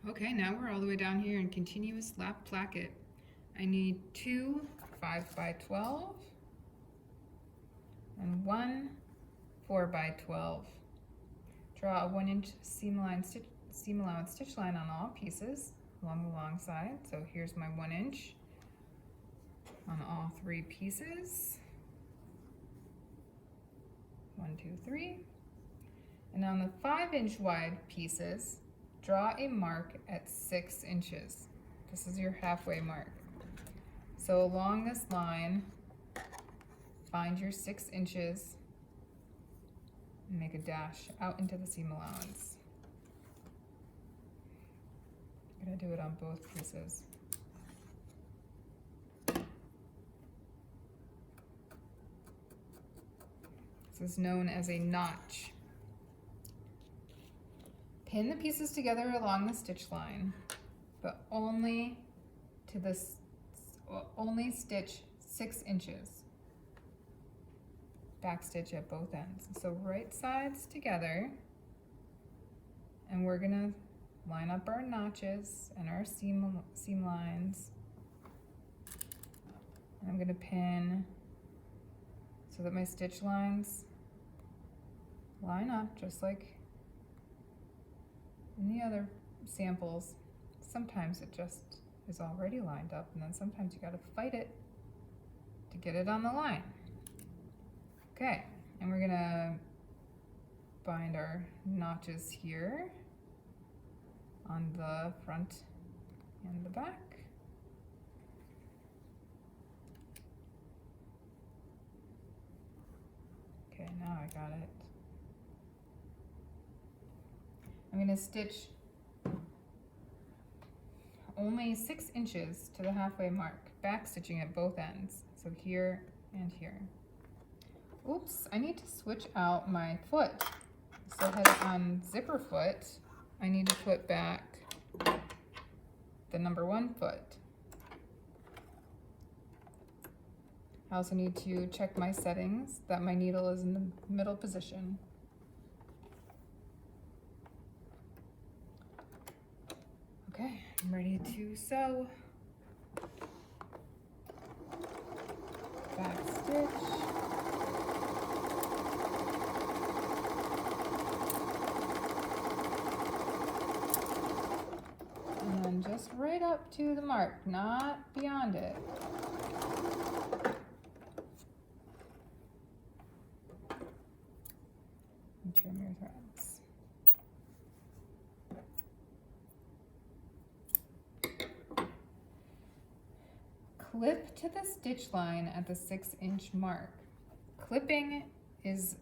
Okay, now we're all the way down here in continuous lap placket. I need two 5x12 and one 4x12. Draw a 1-inch seam allowance stitch line on all pieces along the long side. So here's my 1 inch on all 3 pieces. 1, 2, 3. And on the 5-inch wide pieces, draw a mark at 6 inches. This is your halfway mark. So along this line, find your 6 inches and make a dash out into the seam allowance. I'm gonna do it on both pieces. This is known as a notch. Pin the pieces together along the stitch line, but only stitch 6 inches. Back stitch at both ends. So right sides together, and we're gonna line up our notches and our seam lines. And I'm gonna pin so that my stitch lines line up just like in the other samples. Sometimes it just is already lined up, and then sometimes you gotta fight it to get it on the line. Okay, and we're gonna bind our notches here on the front and the back. Okay, now I got it. I'm gonna stitch only 6 inches to the halfway mark, back stitching at both ends. So here and here. Oops, I need to switch out my foot. So I had it on zipper foot. I need to put back the number 1 foot. I also need to check my settings that my needle is in the middle position. Okay, I'm ready to sew. Back stitch. And then just right up to the mark, not beyond it. And trim your threads. Clip to the stitch line at the 6-inch mark. Clipping is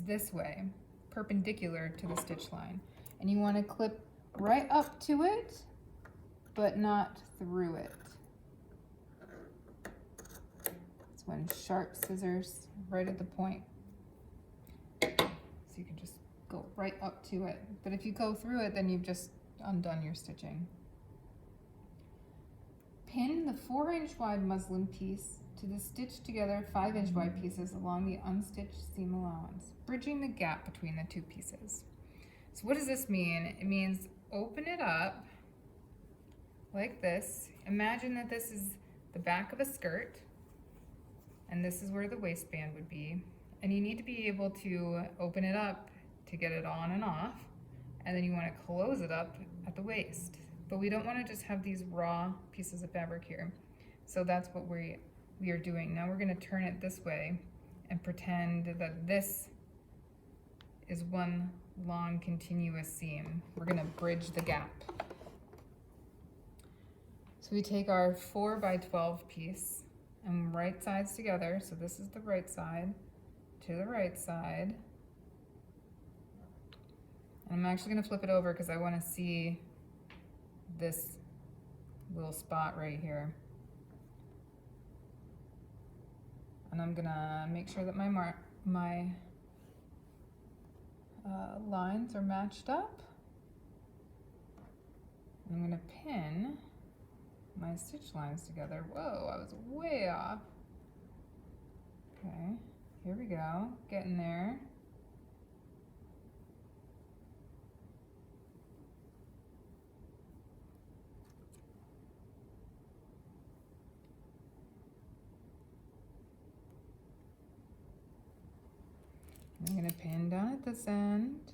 this way, perpendicular to the stitch line. And you want to clip right up to it, but not through it. It's when sharp scissors right at the point. So you can just go right up to it. But if you go through it, then you've just undone your stitching. Pin the 4-inch wide muslin piece to the stitched together 5-inch wide pieces along the unstitched seam allowance, bridging the gap between the 2 pieces. So what does this mean? It means open it up like this. Imagine that this is the back of a skirt, and this is where the waistband would be. And you need to be able to open it up to get it on and off, and then you want to close it up at the waist. But we don't want to just have these raw pieces of fabric here. So that's what we are doing. Now we're going to turn it this way and pretend that this is one long continuous seam. We're going to bridge the gap. So we take our 4x12 piece and right sides together. So this is the right side to the right side. And I'm actually going to flip it over because I want to see this little spot right here. And I'm gonna make sure that my lines are matched up. I'm gonna pin my stitch lines together. Whoa, I was way off. Okay, here we go, getting there. I'm gonna pin down at this end.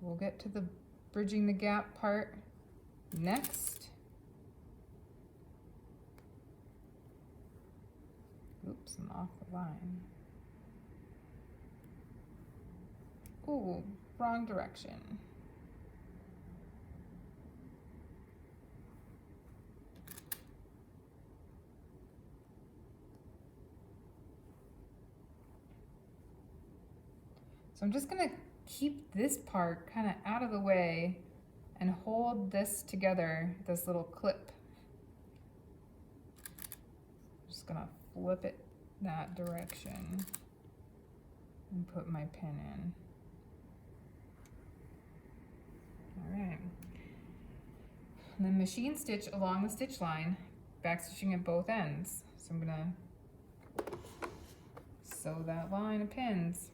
We'll get to the bridging the gap part next. Oops, I'm off the line. Ooh, wrong direction. So I'm just gonna keep this part kind of out of the way and hold this together, this little clip. Just gonna flip it that direction and put my pin in. All right. And then machine stitch along the stitch line, backstitching at both ends. So I'm gonna sew that line of pins.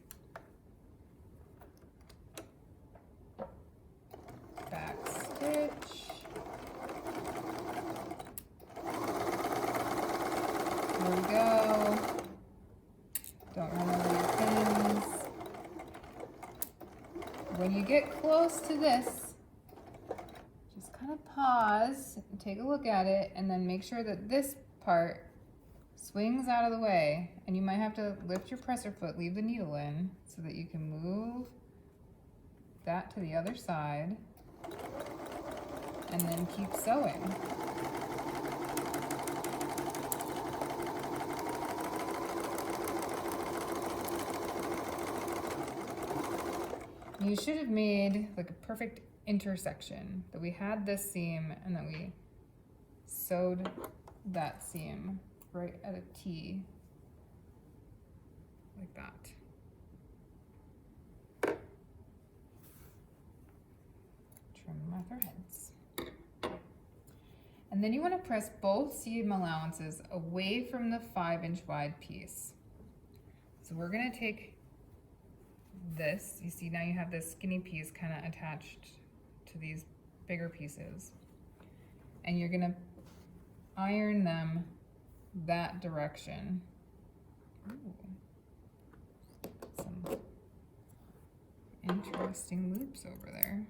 Back stitch. There we go. Don't run over your pins. When you get close to this, just kind of pause and take a look at it, and then make sure that this part swings out of the way. And you might have to lift your presser foot, leave the needle in, so that you can move that to the other side. And then keep sewing. You should have made like a perfect intersection, that we had this seam and that we sewed that seam right at a T, like that. Trim my threads. And then you want to press both seam allowances away from the 5-inch wide piece. So we're going to take this, you see now you have this skinny piece kind of attached to these bigger pieces. And you're going to iron them that direction. Ooh. Some interesting loops over there.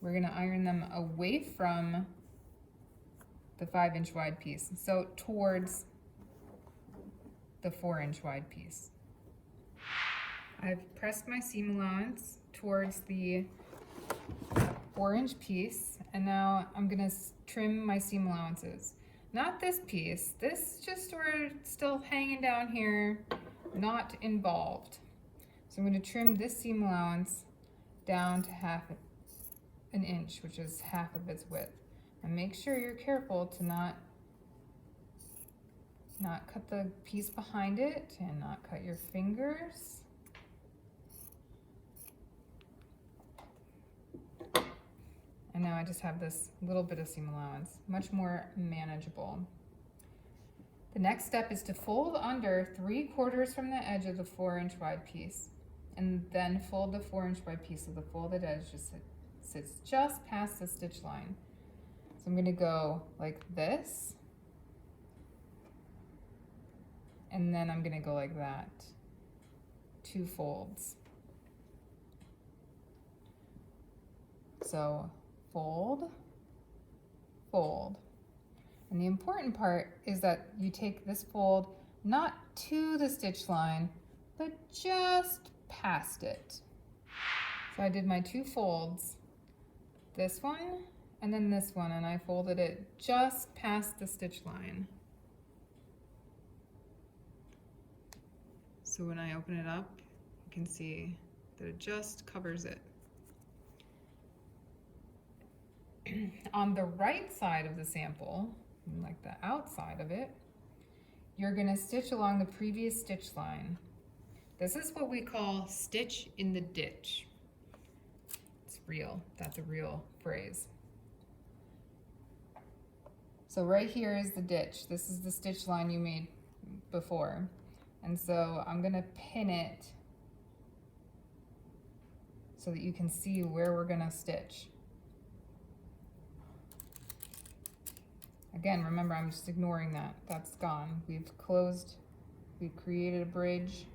We're going to iron them away from the 5-inch wide piece, so towards the 4-inch wide piece. I've pressed my seam allowance towards the 4-inch piece, and now I'm going to trim my seam allowances. Not this piece, this just sort of still hanging down here, not involved. So I'm going to trim this seam allowance down to 1/2 inch, which is half of its width. And make sure you're careful to not cut the piece behind it and not cut your fingers. And now I just have this little bit of seam allowance, much more manageable. The next step is to fold under 3/4 from the edge of the 4-inch wide piece, and then fold the 4-inch wide piece so the folded edge just sits just past the stitch line. So I'm going to go like this, and then I'm going to go like that, 2 folds. So fold, fold. And the important part is that you take this fold not to the stitch line, but just past it. So I did my 2 folds, this one and then this one, and I folded it just past the stitch line. So when I open it up, you can see that it just covers it. On the right side of the sample, like the outside of it, you're going to stitch along the previous stitch line. This is what we call stitch in the ditch. It's real, that's a real phrase. So right here is the ditch. This is the stitch line you made before. And so I'm going to pin it so that you can see where we're going to stitch. Again, remember, I'm just ignoring that. That's gone. We've closed We've created a bridge.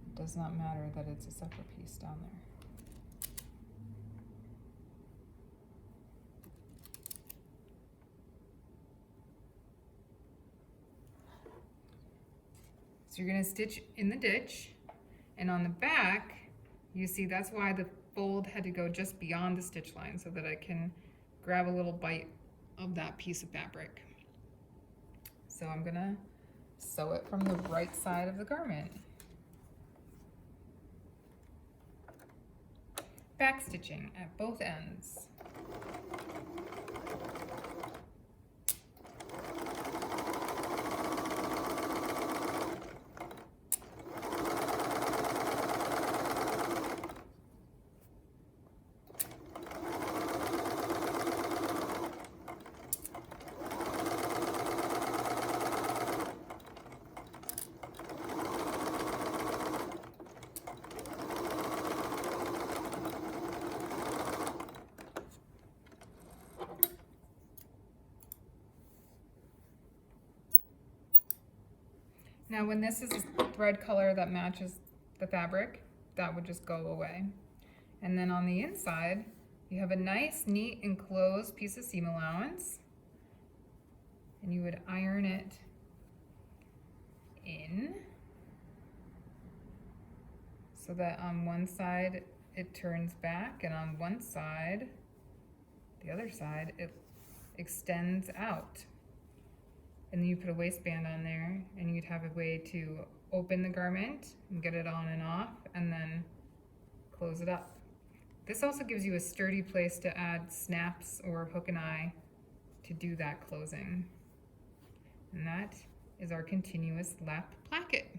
It does not matter that it's a separate piece down there. So you're gonna stitch in the ditch, and on the back, you see that's why the fold had to go just beyond the stitch line so that I can grab a little bite of that piece of fabric. So I'm gonna sew it from the right side of the garment. Back stitching at both ends. Now when this is a thread color that matches the fabric, that would just go away. And then on the inside, you have a nice, neat, enclosed piece of seam allowance. And you would iron it in so that on one side it turns back, and on one side, the other side, it extends out. And then you put a waistband on there, and you'd have a way to open the garment and get it on and off, and then close it up. This also gives you a sturdy place to add snaps or hook and eye to do that closing. And that is our continuous lap placket.